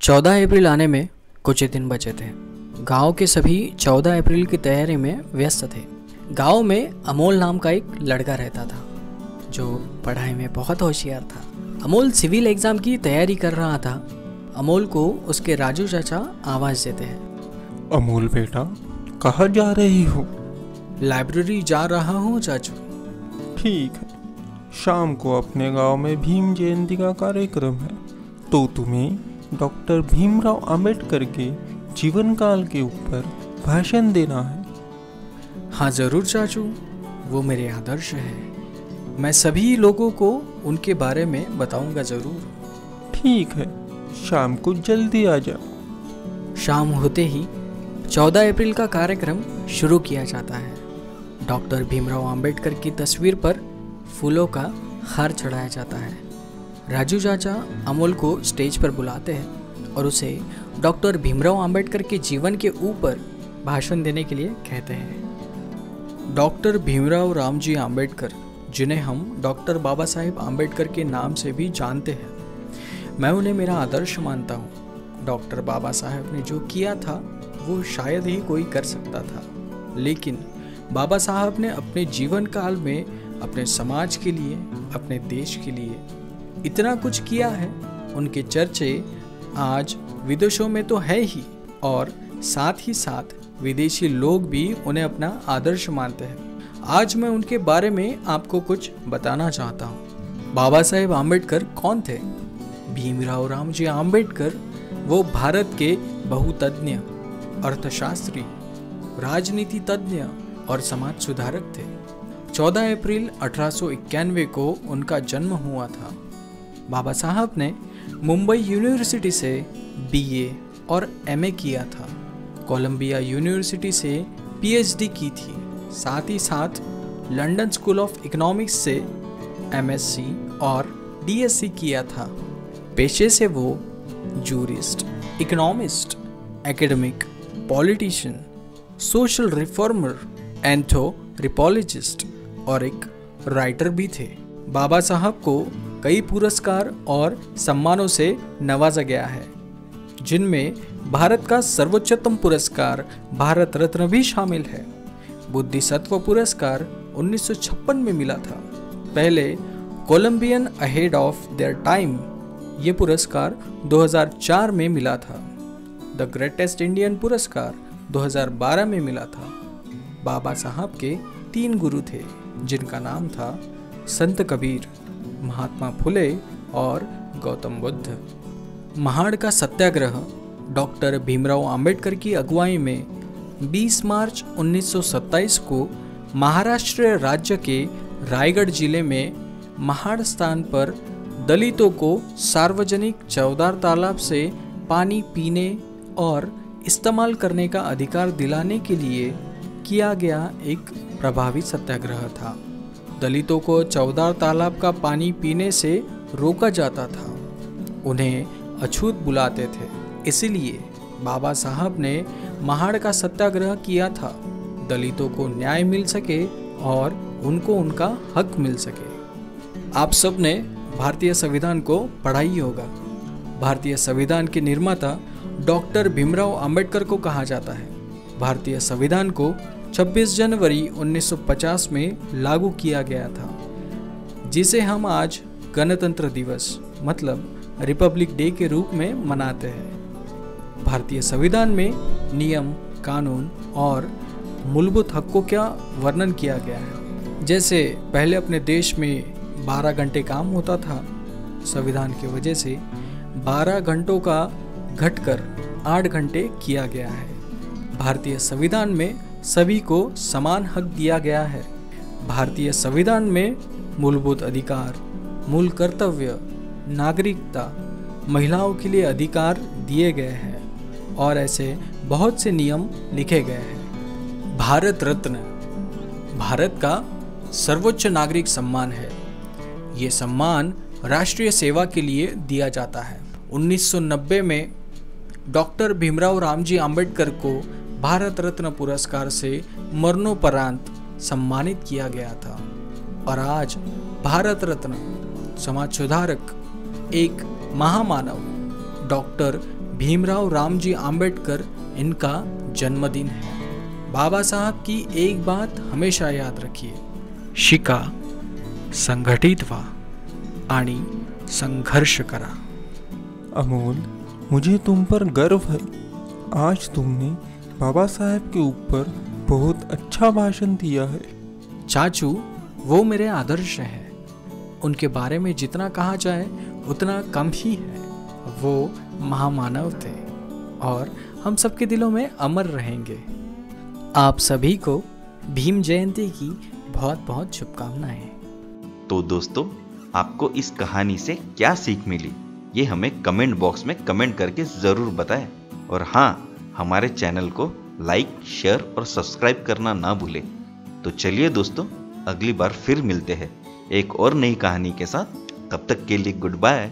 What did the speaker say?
14 अप्रैल आने में कुछ ही दिन बचे थे। गांव के सभी 14 अप्रैल की तैयारी में व्यस्त थे। गांव में अमोल नाम का एक लड़का रहता था जो पढ़ाई में बहुत होशियार था। अमोल सिविल एग्जाम की तैयारी कर रहा था। अमोल को उसके राजू चाचा आवाज़ देते हैं। अमोल बेटा, कहाँ जा रही हो? लाइब्रेरी जा रहा हूँ चाचू। ठीक है, शाम को अपने गांव में भीम जयंती का कार्यक्रम है, तो तुम्हें डॉक्टर भीमराव अंबेडकर के जीवन काल के ऊपर भाषण देना है। हाँ ज़रूर चाचू, वो मेरे आदर्श हैं। मैं सभी लोगों को उनके बारे में बताऊंगा ज़रूर। ठीक है, शाम को जल्दी आ जाओ। शाम होते ही 14 अप्रैल का कार्यक्रम शुरू किया जाता है। डॉक्टर भीमराव अंबेडकर की तस्वीर पर फूलों का हार चढ़ाया जाता है। राजू चाचा अमोल को स्टेज पर बुलाते हैं और उसे डॉक्टर भीमराव अंबेडकर के जीवन के ऊपर भाषण देने के लिए कहते हैं। डॉक्टर भीमराव रामजी अंबेडकर, जिन्हें हम डॉक्टर बाबा साहेब अंबेडकर के नाम से भी जानते हैं, मैं उन्हें मेरा आदर्श मानता हूँ। डॉक्टर बाबा साहेब ने जो किया था वो शायद ही कोई कर सकता था, लेकिन बाबा साहब ने अपने जीवन काल में अपने समाज के लिए, अपने देश के लिए इतना कुछ किया है। उनके चर्चे आज विदेशों में तो है ही, और साथ ही साथ विदेशी लोग भी उन्हें अपना आदर्श मानते हैं। आज मैं उनके बारे में आपको कुछ बताना चाहता हूँ। बाबा साहेब आम्बेडकर कौन थे? भीमराव रामजी आम्बेडकर वो भारत के बहुतज्ञ, अर्थशास्त्री, राजनीति तज्ञ और समाज सुधारक थे। 14 अप्रैल 1891 को उनका जन्म हुआ था। बाबा साहब ने मुंबई यूनिवर्सिटी से बीए और एमए किया था। कोलंबिया यूनिवर्सिटी से पीएचडी की थी। साथ ही साथ लंदन स्कूल ऑफ इकोनॉमिक्स से एमएससी और डीएससी किया था। पेशे से वो jurist, economist, academic, politician, social reformer, anthropologist और एक राइटर भी थे। बाबा साहब को कई पुरस्कार और सम्मानों से नवाजा गया है, जिनमें भारत का सर्वोच्चतम पुरस्कार भारत रत्न भी शामिल है। बुद्धिसत्व पुरस्कार 1956 में मिला था। पहले Colombian ahead of their time ये पुरस्कार 2004 में मिला था। द ग्रेटेस्ट इंडियन पुरस्कार 2012 में मिला था। बाबा साहब के 3 गुरु थे, जिनका नाम था संत कबीर, महात्मा फुले और गौतम बुद्ध। महाड़ का सत्याग्रह डॉक्टर भीमराव अंबेडकर की अगुवाई में 20 मार्च 1927 को महाराष्ट्र राज्य के रायगढ़ जिले में महाड़ स्थान पर दलितों को सार्वजनिक चौदार तालाब से पानी पीने और इस्तेमाल करने का अधिकार दिलाने के लिए किया गया एक प्रभावी सत्याग्रह था। दलितों को चौदार तालाब का पानी पीने से रोका जाता था। उन्हें अछूत बुलाते थे। इसलिए बाबा साहब ने महाड़ का सत्याग्रह किया था, दलितों को न्याय मिल सके और उनको उनका हक मिल सके। आप सब ने भारतीय संविधान को पढ़ा ही होगा। भारतीय संविधान के निर्माता डॉक्टर भीमराव अंबेडकर को कहा जाता है। भारतीय संविधान को 26 जनवरी 1950 में लागू किया गया था, जिसे हम आज गणतंत्र दिवस मतलब रिपब्लिक डे के रूप में मनाते हैं। भारतीय संविधान में नियम, कानून और मूलभूत हकों का वर्णन किया गया है। जैसे पहले अपने देश में 12 घंटे काम होता था, संविधान की वजह से 12 घंटों का घटकर 8 घंटे किया गया है। भारतीय संविधान में सभी को समान हक दिया गया है। भारतीय संविधान में मूलभूत अधिकार, मूल कर्तव्य, नागरिकता, महिलाओं के लिए अधिकार दिए गए हैं और ऐसे बहुत से नियम लिखे गए हैं। भारत रत्न भारत का सर्वोच्च नागरिक सम्मान है। ये सम्मान राष्ट्रीय सेवा के लिए दिया जाता है। 1990 में डॉक्टर भीमराव रामजी अंबेडकर को भारत रत्न पुरस्कार से मरणोपरांत सम्मानित किया गया था। और आज भारत रत्न समाज सुधारक, एक महामानव डॉक्टर भीमराव रामजी आंबेडकर इनका जन्मदिन है। बाबा साहब की एक बात हमेशा याद रखिए, शिका, संघटित व्हा आणि संघर्ष करा। अमोल, मुझे तुम पर गर्व है। आज तुमने बाबा साहब के ऊपर बहुत अच्छा भाषण दिया है। चाचू, वो मेरे आदर्श हैं। उनके बारे में जितना कहा जाए उतना कम ही है। वो महामानव थे और हम सबके दिलों में अमर रहेंगे। आप सभी को भीम जयंती की बहुत बहुत शुभकामनाएं। तो दोस्तों, आपको इस कहानी से क्या सीख मिली, ये हमें कमेंट बॉक्स में कमेंट करके ज़रूर बताएं। और हाँ, हमारे चैनल को लाइक, शेयर और सब्सक्राइब करना ना भूलें। तो चलिए दोस्तों, अगली बार फिर मिलते हैं एक और नई कहानी के साथ। तब तक के लिए गुड बाय।